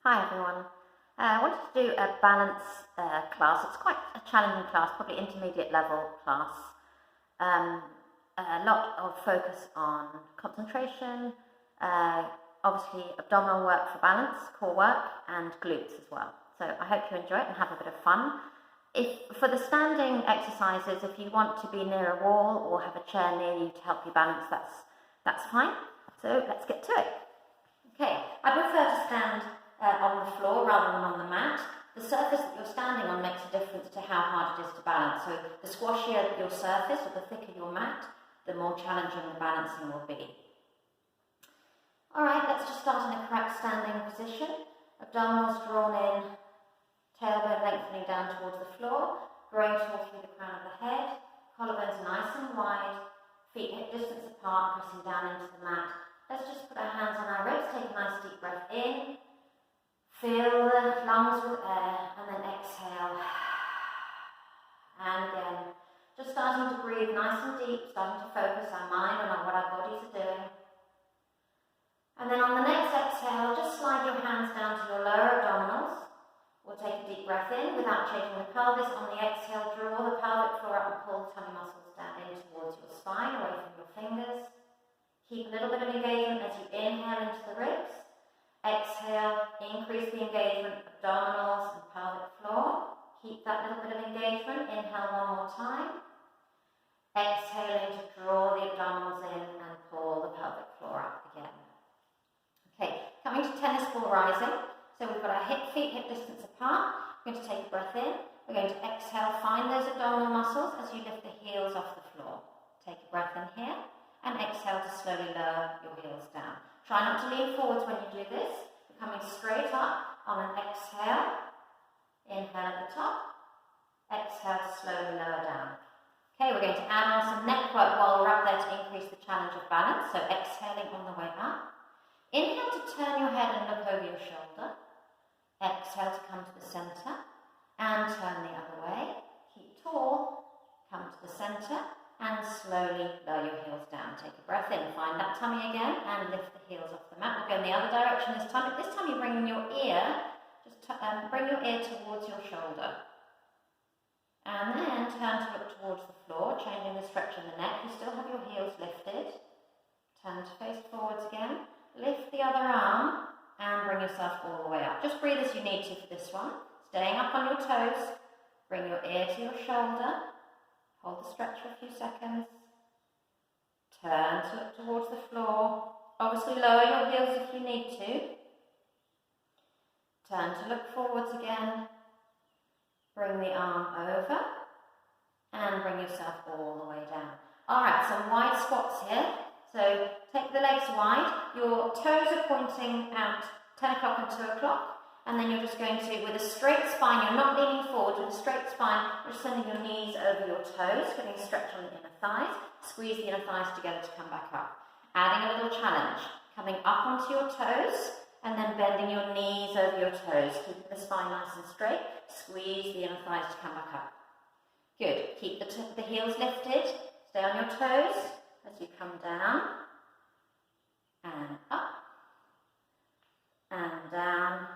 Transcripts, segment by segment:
Hi everyone. I wanted to do a balance class. It's quite a challenging class, probably intermediate level class. A lot of focus on concentration, obviously abdominal work for balance, core work, and glutes as well. So I hope you enjoy it and have a bit of fun. For the standing exercises, if you want to be near a wall or have a chair near you to help you balance, that's fine. So let's get to it. Okay, I prefer to stand on the floor rather than on the mat. The surface that you're standing on makes a difference to how hard it is to balance. So the squashier your surface or the thicker your mat, the more challenging the balancing will be. Alright, let's just start in a correct standing position. Abdominals drawn in, tailbone lengthening down towards the floor, growing tall through the crown of the head, collarbones nice and wide, feet hip distance apart, pressing down into the mat. Let's just put our hands on our ribs, take a nice deep breath in, fill the lungs with air, and then exhale. And again, just starting to breathe nice and deep, starting to focus our mind on what our bodies are doing. And then on the next exhale, just slide your hands down to your lower abdominals. We'll take a deep breath in without changing the pelvis. On the exhale, draw the pelvic floor up and pull the tummy muscles down in towards your spine, away from your fingers. Keep a little bit of engagement as you inhale into the ribs. Exhale, increase the engagement, abdominals and pelvic floor. Keep that little bit of engagement. Inhale one more time. Exhaling to draw the abdominals in and pull the pelvic floor up again. Okay, coming to tennis ball rising. So we've got our feet hip distance apart. We're going to take a breath in. We're going to exhale, find those abdominal muscles as you lift the heels off the floor. Take a breath in here. And exhale to slowly lower your heels down. Try not to lean forwards when you do this. You're coming straight up on an exhale. Inhale at the top. Exhale to slowly lower down. Okay, we're going to add on some neck work while we're up there to increase the challenge of balance. So exhaling on the way up. Inhale to turn your head and look over your shoulder. Exhale to come to the center. And turn the other way. Keep tall. Come to the center. And slowly lower your heels down. Take a breath in, find that tummy again, and lift the heels off the mat. We'll go in the other direction this time. This time you're bringing your ear, bring your ear towards your shoulder. And then turn to look towards the floor, changing the stretch in the neck. You still have your heels lifted. Turn to face forwards again. Lift the other arm, and bring yourself all the way up. Just breathe as you need to for this one. Staying up on your toes. Bring your ear to your shoulder. Hold the stretch for a few seconds. Turn to look towards the floor. Obviously lower your heels if you need to. Turn to look forwards again. Bring the arm over. And bring yourself all the way down. Alright, some wide squats here. So take the legs wide. Your toes are pointing out 10 o'clock and 2 o'clock. And then you're just going to, with a straight spine, you're not leaning forward, with a straight spine, you're just sending your knees over your toes, getting a stretch on the inner thighs. Squeeze the inner thighs together to come back up. Adding a little challenge, coming up onto your toes, and then bending your knees over your toes, keeping the spine nice and straight. Squeeze the inner thighs to come back up. Good. Keep the heels lifted. Stay on your toes as you come down, and up, and down,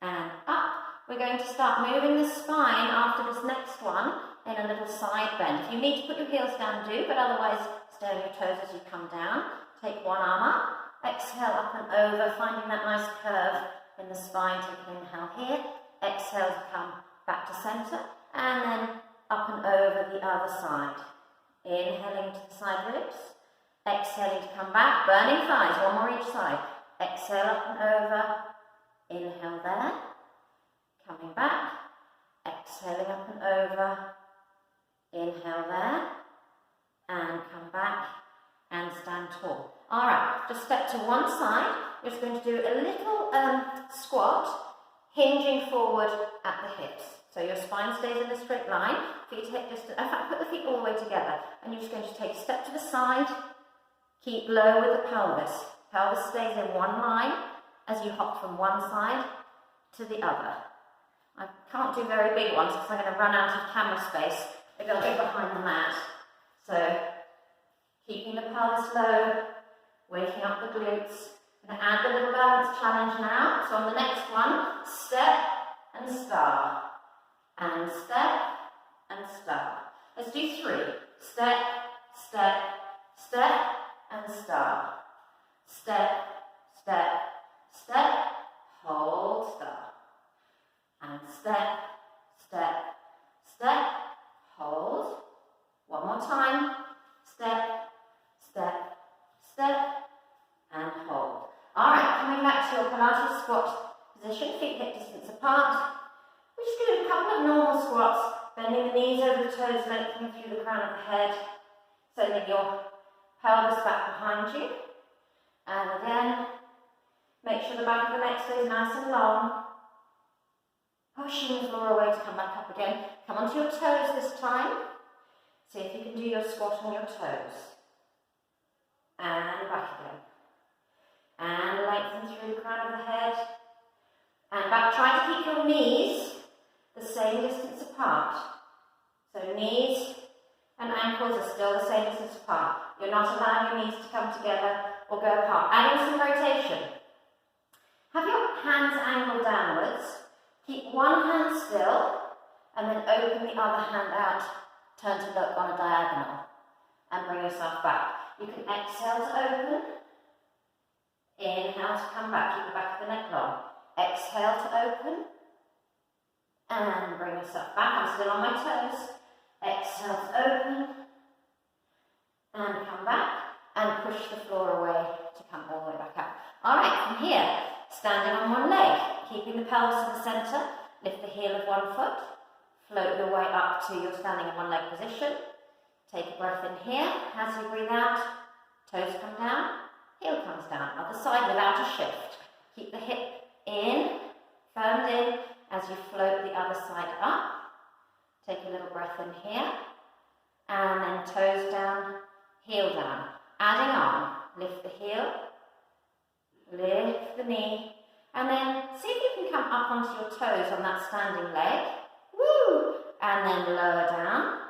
and up. We're going to start moving the spine after this next one in a little side bend. If you need to put your heels down, do, but otherwise stay on your toes as you come down. Take one arm up, exhale up and over, finding that nice curve in the spine. Take an inhale here, exhale to come back to center, and then up and over the other side. Inhaling to the side ribs, exhaling to come back, burning thighs, one more each side. Exhale up and over. Inhale there, coming back, exhaling up and over, inhale there, and come back, and stand tall. Alright, just step to one side. You're just going to do a little squat, hinging forward at the hips. So your spine stays in a straight line, feet hip distance, in fact put the feet all the way together, and you're just going to take a step to the side, keep low with the pelvis. Pelvis stays in one line, as you hop from one side to the other. I can't do very big ones because I'm going to run out of camera space. They're going to go behind the mat. So keeping the pelvis low, waking up the glutes, I'm going to add the little balance challenge now. So on the next one, step and star. And step and star. Let's do 3. Step, step, step, and star. Step, step, step, hold, star. And step, step, step, hold. One more time. Step, step, step, and hold. Alright, coming back to your Pilates squat position, feet hip distance apart. We just do a couple of normal squats, bending the knees over the toes, lengthening through the crown of the head, so that your pelvis back behind you. And again, make sure the back of the neck stays nice and long. Pushing the floor away to come back up again. Come onto your toes this time. See if you can do your squat on your toes. And back again. And lengthen through the crown of the head. And back. Try to keep your knees the same distance apart. So knees and ankles are still the same distance apart. You're not allowing your knees to come together or go apart. Adding some rotation. Have your hands angled downwards. Keep one hand still and then open the other hand out. Turn to look on a diagonal and bring yourself back. You can exhale to open. Inhale to come back. Keep the back of the neck long. Exhale to open. And bring yourself back. I'm still on my toes. Exhale to open. And come back. And push the floor away to come all the way back up. Alright, from here, standing on one leg. Keeping the pelvis in the centre. Lift the heel of one foot. Float your way up to your standing in one leg position. Take a breath in here. As you breathe out, toes come down, heel comes down. Other side without a shift. Keep the hip in, firmed in, as you float the other side up. Take a little breath in here. And then toes down, heel down. Adding on, lift the heel, lift the knee, and then see if you can come up onto your toes on that standing leg. Woo! And then lower down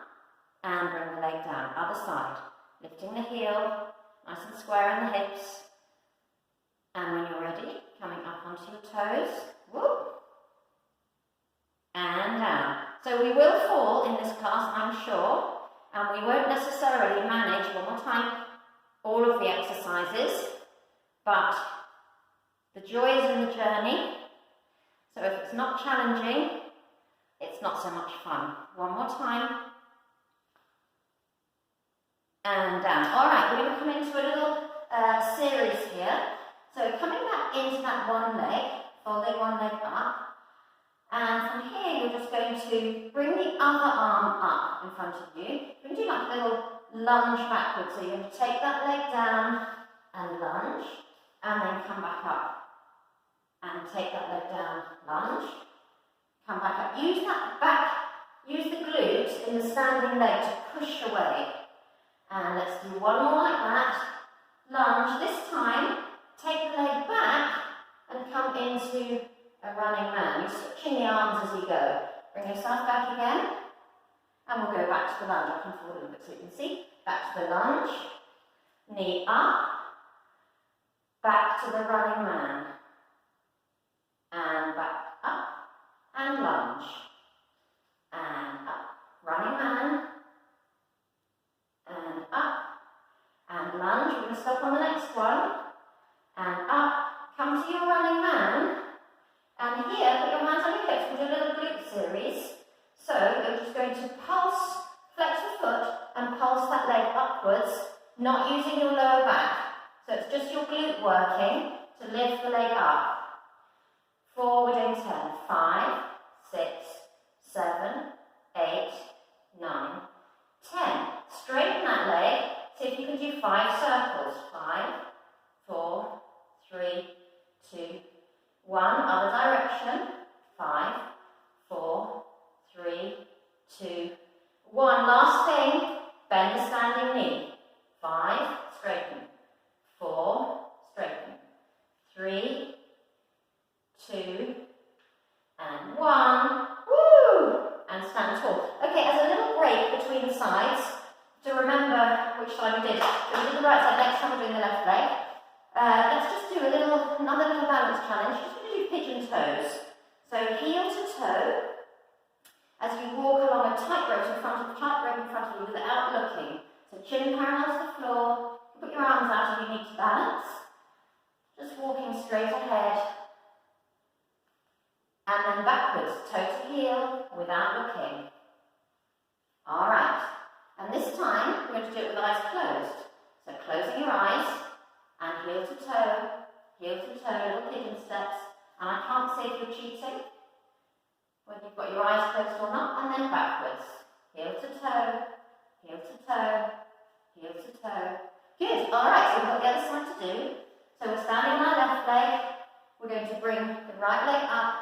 and bring the leg down. Other side. Lifting the heel, nice and square in the hips. And when you're ready, coming up onto your toes. Woo! And down. So we will fall in this class, I'm sure. And we won't necessarily manage, one more time, all of the exercises. But the joy is in the journey. So if it's not challenging, it's not so much fun. One more time. And down. Alright, we're going to come into a little series here. So coming back into that one leg, folding one leg up. And from here, you're just going to bring the other arm up in front of you. You're going to do like a little lunge backwards. So you're going to take that leg down and lunge. And then come back up. And take that leg down, lunge. Come back up. Use that back, use the glutes in the standing leg to push away. And let's do one more like that. Lunge. This time, take the leg back and come into a running man. You're switching the arms as you go. Bring yourself back again. And we'll go back to the lunge. I can forward a little bit so you can see. Back to the lunge. Knee up. Back to the running man. And back up. And lunge. And up. Running man. And up. And lunge. We're going to stop on the next one. And up. Come to your running man. And here, put your hands on your hips. We'll do a little glute series. So, you're just going to pulse, flex the foot, and pulse that leg upwards, not using your lower back. So it's just your glute working to lift the leg up. Forward in 10. 5, 6, 7, 8, 9, 10. Straighten that leg. See if you can do 5 circles. 5, 4, 3, 2, 1. Other direction. 5, 4, 3, 2, 1. Last thing. Bend the standing knee. 5, straighten. 4, straighten. 3, 2, and 1. Woo! And stand tall. Okay, as a little break between the sides, to remember which side we did. So we did the right side, next time we're doing the left leg. Let's just do a little backwards, toe to heel, without looking. Alright, and this time we're going to do it with eyes closed. So closing your eyes, and heel to toe, little pigeon steps. And I can't say if you're cheating, whether you've got your eyes closed or not, and then backwards. Heel to toe, heel to toe, heel to toe. Good, alright, so we've got the other side to do. So we're standing on our left leg, we're going to bring the right leg up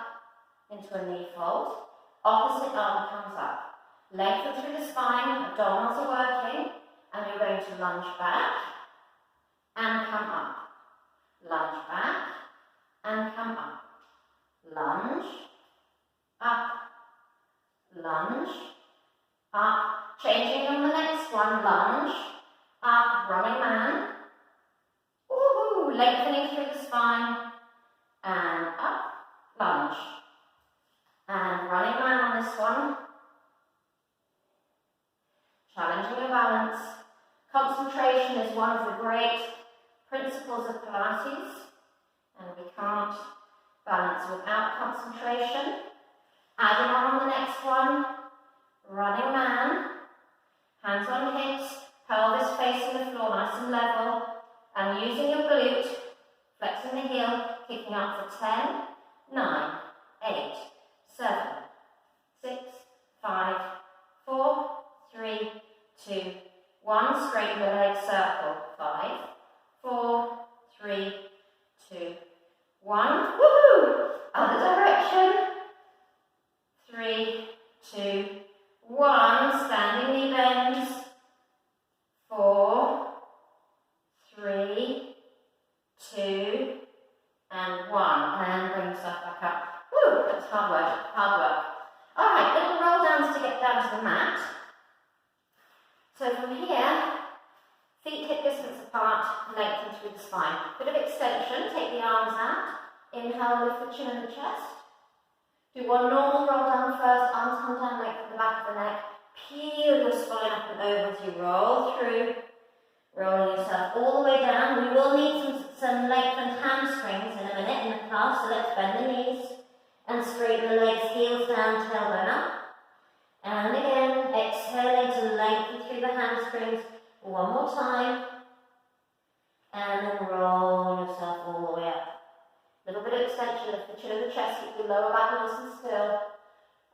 into a knee fold, opposite arm comes up. Lengthen through the spine, abdominals are working, and you're going to lunge back and come up. Lunge back and come up. Lunge, up, lunge, up. Changing on the next one, lunge, up, running man. Woohoo! Lengthening through the spine, and up, lunge. And running man on this one. Challenging your balance. Concentration is one of the great principles of Pilates, and we can't balance without concentration. Adding on the next one, running man, hands on hips, pelvis facing the floor nice and level, and using your glute, flexing the heel, kicking up for 10, 9, 8, 7, 6, 5, 4, 3, 2, 1. Straighten the leg circle. 5, 4, 3, 2, 1. Woohoo! Other direction. 3, 2, 1. Standing knee bends. 4, 3, 2, and 1. And bring yourself back up. Woo! That's hard work. Hard work. Alright, little roll downs to get down to the mat. So from here, feet hip distance apart, lengthen through the spine. Bit of extension, take the arms out. Inhale, lift the chin and the chest. Do one normal roll down first, arms come down, lengthen the back of the neck. Peel your spine up and over as you roll through. Rolling yourself all the way down. We will need some lengthened hamstrings in a minute in the class, so let's bend the knees and straighten the legs, heels down, tailbone up. And again, exhaling to lengthen through the hamstrings. One more time. And then roll yourself all the way up. Little bit of extension, lift the chin of the chest, keep the lower back nice and still.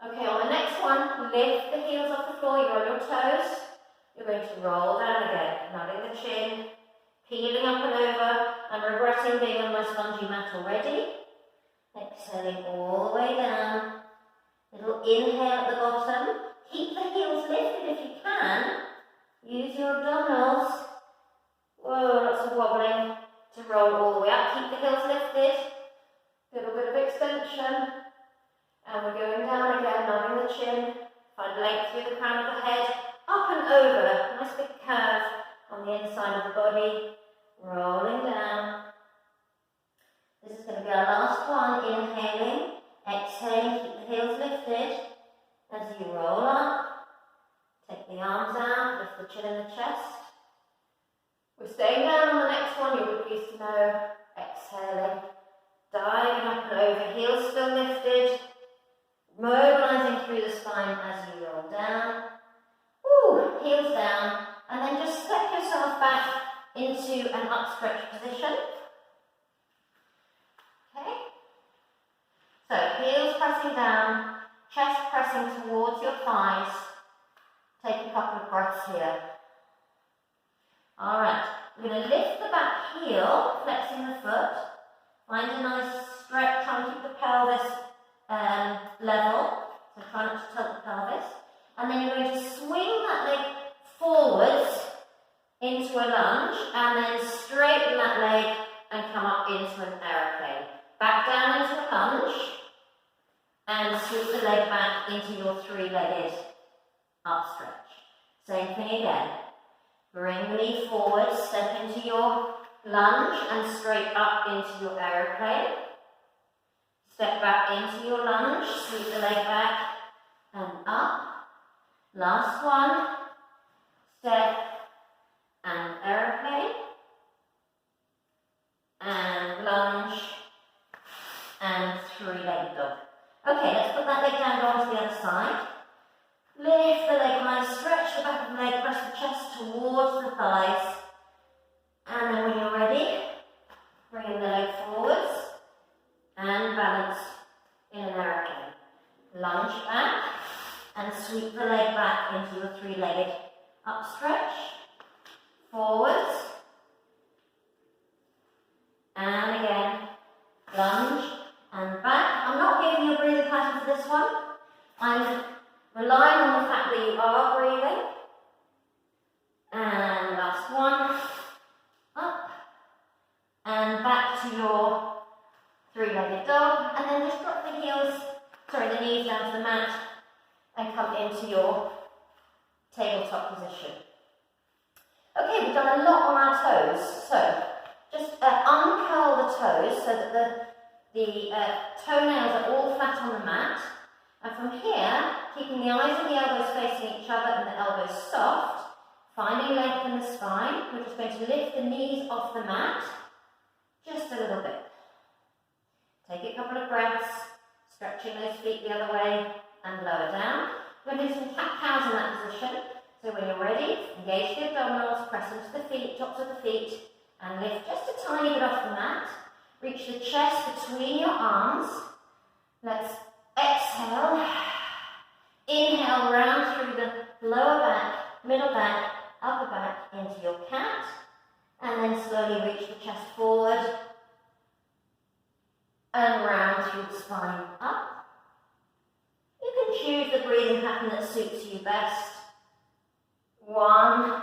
Okay, on the next one, lift the heels off the floor, you're on your toes. You're going to roll down again, nodding the chin, peeling up and over, and regretting being on my spongy mat already. Exhaling all the way down. Little inhale at the bottom. Keep the heels lifted if you can. Use your abdominals. Whoa, lots of wobbling to roll all the way up. Keep the heels lifted. Little bit of extension. And we're going down again, nodding the chin. Find length through the crown of the head. Up and over. Nice big curve on the inside of the body. Rolling down. This is going to be our last one. Inhaling. Exhaling, keep the heels lifted as you roll up. Take the arms out, lift the chin and the chest. We're staying down on the next one, you'll be pleased to know. Exhaling, diving up and over, heels still lifted. Mobilizing through the spine as you roll down. Ooh, heels down. And then just step yourself back into an upstretch position. Okay? So heels pressing down, chest pressing towards your thighs. Take a couple of breaths here. Alright, we're going to lift the back heel, flexing the foot. Find a nice stretch, try and keep the pelvis level. So try not to tilt the pelvis. And then you're going to swing that leg forwards into a lunge, and then straighten that leg and come up into an aeroplane. Back down into a lunge, and sweep the leg back into your three-legged up stretch. Same thing again. Bring the knee forward, step into your lunge and straight up into your aeroplane. Step back into your lunge, sweep the leg back and up. Last one. Step and aeroplane. And lunge and three-legged dog. Okay, let's put that leg down, go on to the other side. Lift the leg high, stretch the back of the leg, press the chest towards the thighs. And then when you're ready, bring the leg forwards and balance in an aeroplane. Lunge back and sweep the leg back into your three-legged up stretch. Forwards. And again, lunge and back. I'm not giving you a breathing pattern for this one. I'm relying on the fact that you are breathing. And last one. Up. And back to your three-legged dog. And then just drop the the knees down to the mat and come into your tabletop position. Okay, we've done a lot on our toes. So just uncurl the toes so that the toenails are all flat on the mat. And from here, keeping the eyes and the elbows facing each other and the elbows soft, finding length in the spine, we're just going to lift the knees off the mat just a little bit. Take a couple of breaths, stretching those feet the other way and lower down. We're going to do some cat-cows in that position. So when you're ready, engage the abdominals, press into the feet, tops of the feet, and lift just a tiny bit off the mat. Reach the chest between your arms. Let's exhale. Inhale, round through the lower back, middle back, upper back into your cat. And then slowly reach the chest forward. And round through the spine up. You can choose the breathing pattern that suits you best. One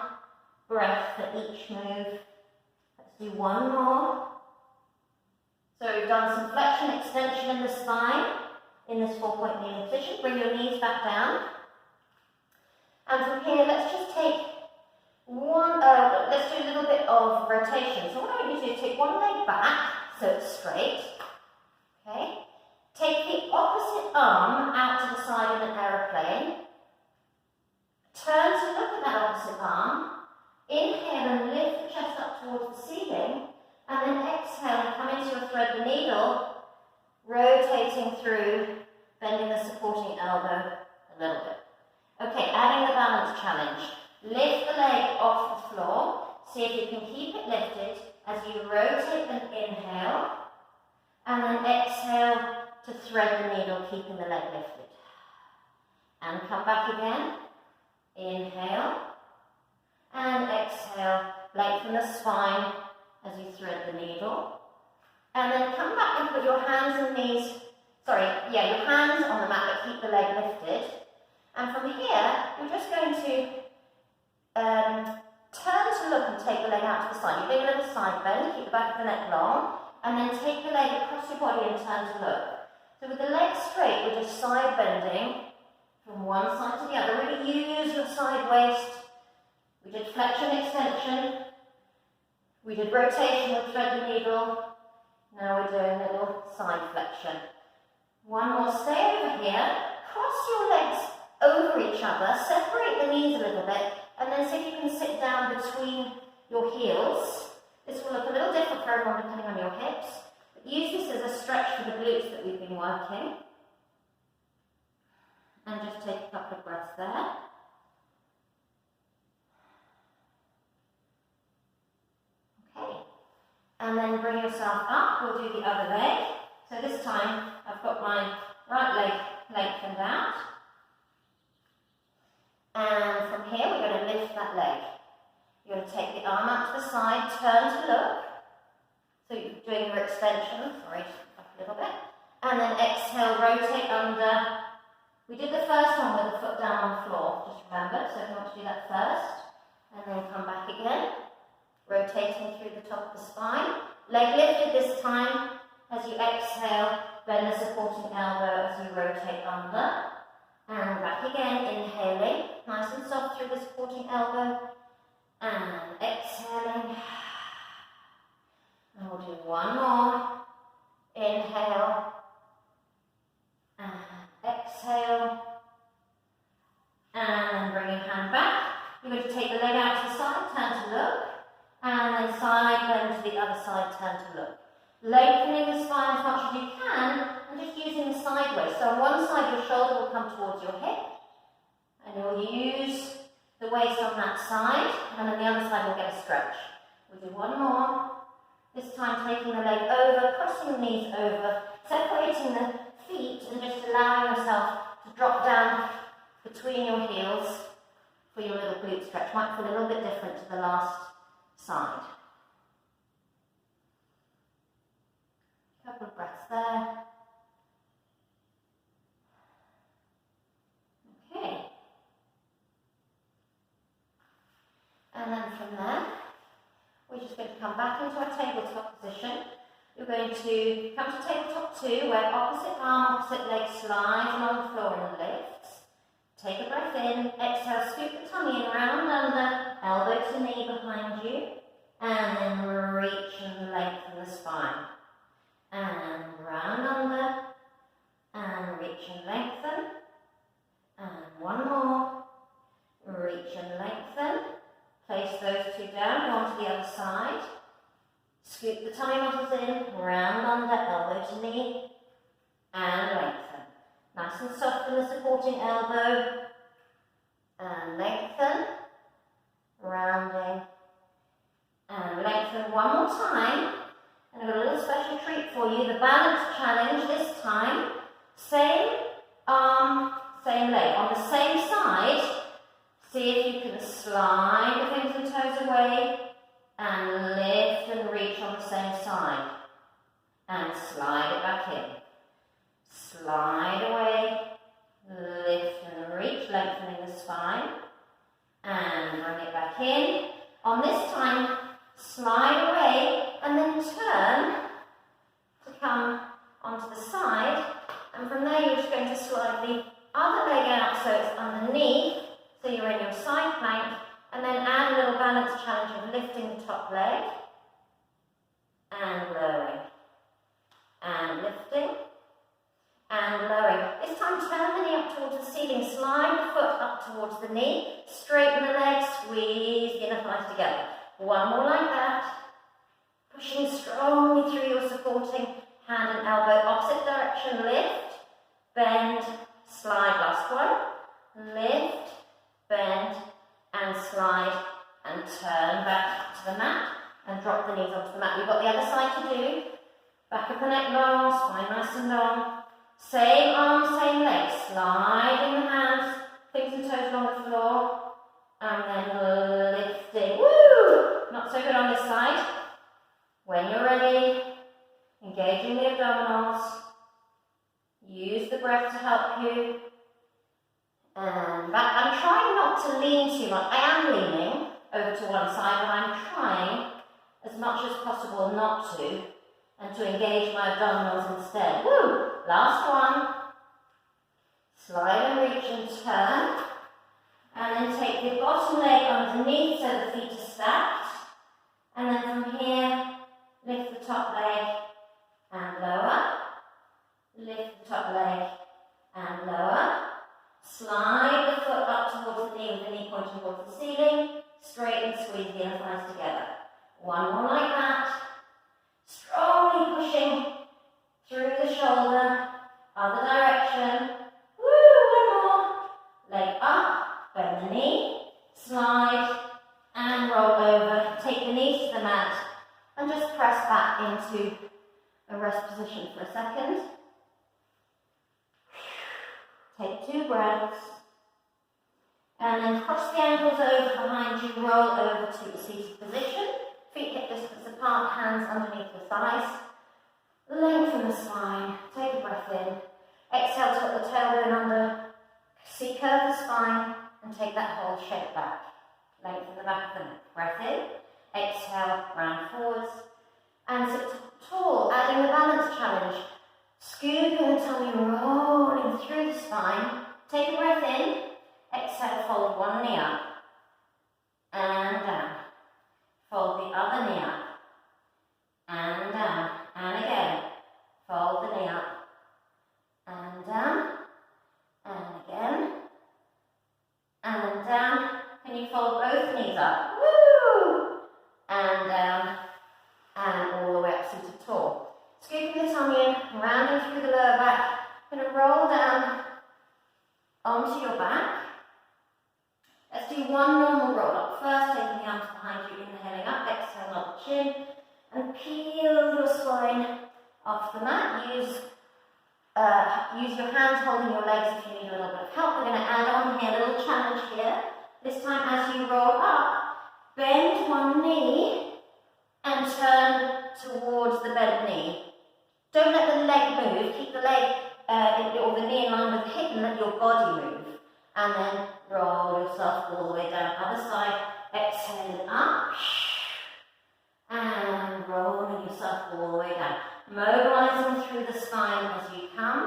breath for each move. Let's do one more. So we've done some flexion extension in the spine in this 4-point kneeling position. Bring your knees back down. And from here, let's just take let's do a little bit of rotation. So what I want you to do is take one leg back so it's straight. Okay. Take the opposite arm out to the side in an aeroplane. Turn to look at that opposite arm. Inhale and lift the chest up towards the ceiling. And then exhale and come into your thread the needle, rotating through, bending the supporting elbow a little bit. Okay, adding the balance challenge. Lift the leg off the floor. See if you can keep it lifted as you rotate and inhale. And then exhale to thread the needle, keeping the leg lifted. And come back again. Inhale. And exhale. Lengthen the spine as you thread the needle. And then come back and put your hands and knees, your hands on the mat, but keep the leg lifted. And from here, you're just going to turn to look and take the leg out to the side. You do a little side bend, keep the back of the neck long, and then take the leg across your body and turn to look. So with the leg straight, we're just side bending from one side to the other. Really use your side waist. We did flexion extension. We did rotation with thread the needle. Now we're doing a little side flexion. One more, stay over here. Cross your legs over each other. Separate the knees a little bit. And then see if you can sit down between your heels. This will look a little different for everyone depending on your hips. But use this as a stretch for the glutes that we've been working. And just take a couple of breaths there. Okay. And then bring yourself up. We'll do the other leg. So this time I've got my right leg lengthened out. And from here we're going to lift that leg. You're going to take the arm out to the side, turn to look. So you're doing your extension, sorry, back a little bit. And then exhale, rotate under. We did the first one with the foot down on the floor, just remember. So if you want to do that first. And then come back again. Rotating through the top of the spine. Leg lifted this time. As you exhale, bend the supporting elbow as you rotate under. And back again, inhaling. Nice and soft through the supporting elbow. And exhaling. And we'll do one more. Inhale. And exhale. And bring your hand back. You're going to take the leg out to the side, turn to look. And then side bend to the other side, turn to look. Lengthening the spine as much as you can, and just using the side waist. So I'm come towards your hip. And you'll use the waist on that side, and on the other side we'll get a stretch. We'll do one more. This time taking the leg over, crossing the knees over, separating the feet and just allowing yourself to drop down between your heels for your little glute stretch. Might feel a little bit different to the last side. Couple of breaths there. Okay. And then from there, we're just going to come back into our tabletop position. You're going to come to tabletop 2, where opposite arm, opposite leg slides along the floor and lifts. Take a breath in, exhale, scoop the tummy in, round under, elbow to knee behind you, and then reach and lengthen the spine. And round under, and reach and lengthen, and one more, reach and lengthen. Place those two down, go on to the other side. Scoop the tummy muscles in, round under, elbow to knee, and lengthen. Nice and soft in the supporting elbow, and lengthen, rounding, and lengthen one more time. And I've got a little special treat for you, the balance challenge this time. Same arm, same leg. On the same side, see if you can slide the fingers and toes away and lift and reach on the same side. And slide it back in. Slide away, lift and reach, lengthening the spine. And bring it back in. On this time, slide away and then turn to come onto the side. And from there, you're just going to slide the other leg out so it's underneath. So you're in your side plank, and then add a little balance challenge of lifting the top leg, and lowering, and lifting, and lowering. This time turn the knee up towards the ceiling, slide the foot up towards the knee, straighten the leg, squeeze the inner thighs together. One more like that, pushing strongly through your supporting hand and elbow, opposite direction, lift, bend, slide, last one, lift, bend and slide and turn back to the mat and drop the knees onto the mat. We've got the other side to do. Back of the neck long, spine nice and long. Same arm, same leg. Sliding the hands, fingers and toes along the floor. And then lifting. Woo! Not so good on this side. When you're ready, engaging the abdominals. Use the breath to help you. And back. I'm trying not to lean too much. I am leaning over to one side, but I'm trying as much as possible not to, and to engage my abdominals instead. Woo! Last one. Slide and reach and turn. And then take the bottom leg underneath so the feet are stacked. And then from here, lift the top leg and lower. Lift the top leg and lower. Slide the foot up towards the knee with the knee pointing towards the ceiling. Straighten, squeeze the inner thighs together. One more like that. Strongly pushing through the shoulder. Other direction. Woo, one more. Leg up, bend the knee, slide and roll over. Take the knees to the mat and just press back into a rest position for a second. Take 2 breaths, and then cross the ankles over behind you, roll over to a seated position, feet hip distance apart, hands underneath the thighs, lengthen the spine, take a breath in, exhale, tuck the tailbone under, see curve the spine, and take that whole shape back, lengthen the back of the neck, breath in, exhale, round forwards, and sit tall, adding the balance challenge. Scooping the tummy, rolling through the spine. Take a breath in. Exhale, fold one knee up. And down. Fold the other knee up. And down. And again. Fold the knee up. And down. And again. And down. Can you fold both knees up? Woo! And down. And all the way up seated tall. Scooping the tummy in, rounding through the lower back. Going to roll down onto your back. Let's do one normal roll up first, taking the arms behind you, inhaling up, exhale, nod the chin, and peel your spine off the mat. Use your hands holding your legs if you need a little bit of help. We're going to add on here a little challenge here. This time as you roll up, bend one knee and turn towards the bent knee. Don't let the leg move. Keep the leg or the knee in line with the hip and let your body move. And then roll yourself all the way down. Other side, exhaling up. And rolling yourself all the way down. Mobilizing through the spine as you come.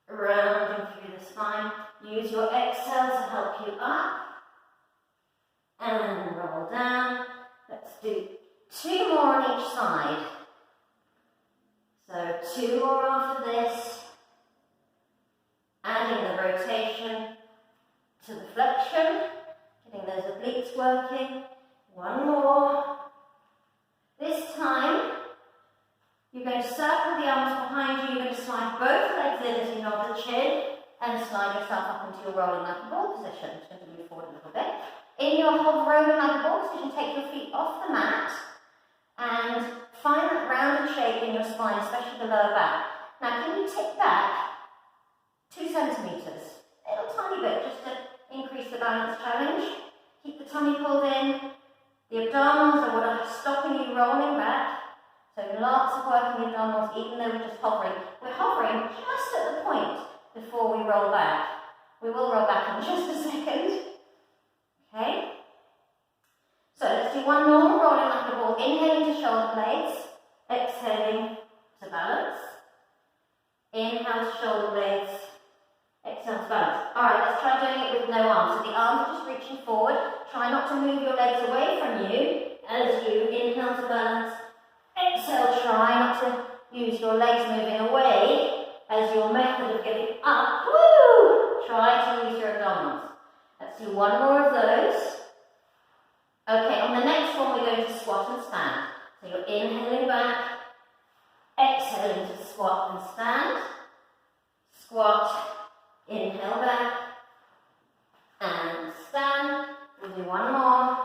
Rounding through the spine. Use your exhale to help you up. And roll down. Let's do 2 more on each side. So 2 more after this. Adding the rotation to the flexion. Getting those obliques working. 1 more. This time, you're going to circle the arms behind you. You're going to slide both legs in as you nod the chin and slide yourself up into your rolling like a ball position. I'm just going to move forward a little bit. In your rolling like a ball position, take your feet off the mat and find that rounded shape in your spine, especially the lower back. Now, can you tip back 2 centimetres? A little tiny bit, just to increase the balance challenge. Keep the tummy pulled in. The abdominals are what are stopping you rolling back. So lots of working abdominals, even though we're just hovering. We're hovering just at the point before we roll back. We will roll back in just a second. Okay? So let's do 1 normal rolling like a ball. Inhaling to shoulder blades. Exhaling to balance. Inhale to shoulder blades. Exhale to balance. Alright, let's try doing it with no arms. So the arms are just reaching forward. Try not to move your legs away from you as you inhale to balance. Exhale, try not to use your legs moving away as your method of getting up. Woo! Try to use your abdominals. Let's do 1 more of those. Okay, on the next one we're going to squat and stand. So you're inhaling back, exhaling to squat and stand. Squat, inhale back, and stand. We'll do 1 more.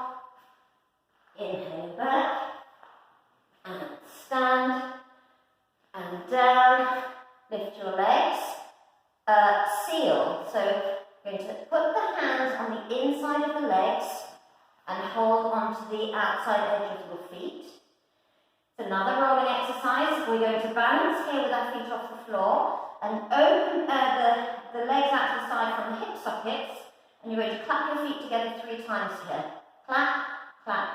Inhale back, and stand, and down. Lift your legs. Seal. So you're going to put the hands on the inside of the legs and hold onto the outside edge of your feet. It's another rolling exercise. We're going to balance here with our feet off the floor and open the legs out to the side from the hip sockets, and you're going to clap your feet together 3 times here. Clap, clap,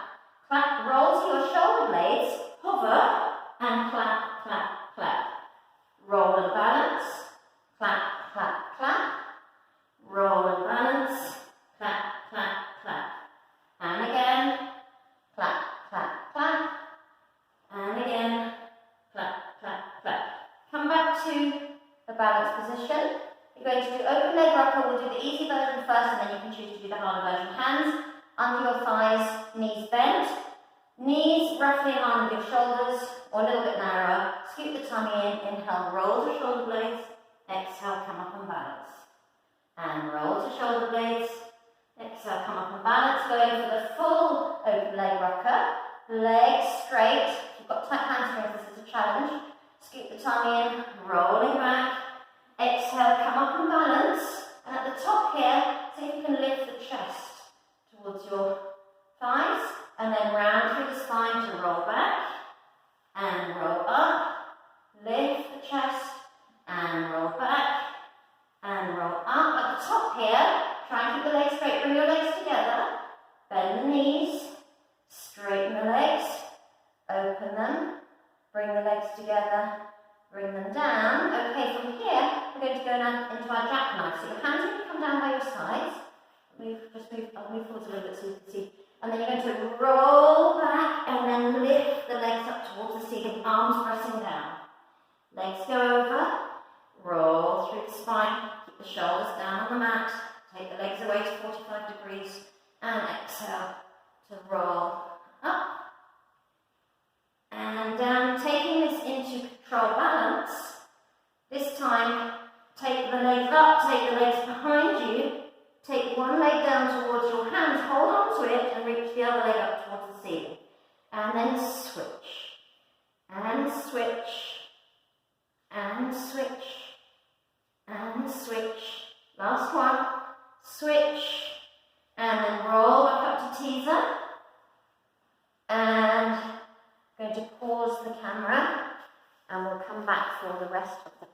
clap. Roll to your shoulder blades, hover, and clap, clap, clap. Roll and balance, clap, clap, clap. Roll and balance, clap, clap, clap. And again, clap, clap, clap. And again, clap, clap, clap. Come back to the balance position. You're going to do open leg rocker. We'll do the easy version first, and then you can choose to do the harder version. Hands under your thighs, knees bent. Knees roughly in line with your shoulders, or a little bit narrower. Scoop the tummy in. Inhale, roll to shoulder blades. Exhale, come up and balance. And roll to shoulder blades. Exhale, come up and balance. Going for the full open leg rocker. Legs straight. If you've got tight hamstrings, this is a challenge. Scoop the tummy in, rolling back. Exhale, come up and balance. And at the top here, see if you can lift the chest towards your thighs. And then round through the spine to roll back. And roll up. Lift the chest. And roll back. And roll up. At the top here, try and keep the legs straight. Bring your legs together. Bend the knees. Straighten the legs. Open them. Bring the legs together. Bring them down. Okay, from here, we're going to go now into our jackknife. So your hands are going to come down by your sides. I'll move forward a little bit so you can see. And then you're going to roll back and then lift the legs up towards the ceiling, arms pressing down. Legs go over. Roll through the spine. Keep the shoulders down on the mat. Take the legs away to 45 degrees. And exhale to roll up. And down, taking this into control balance. This time, take take the legs up, take the legs behind you, take one leg down towards your hands, hold on to it and reach the other leg up towards the ceiling. And then switch, and switch, and switch, and switch. Last one, switch, and then roll back up to teaser. And I'm going to pause the camera and we'll come back for the rest of the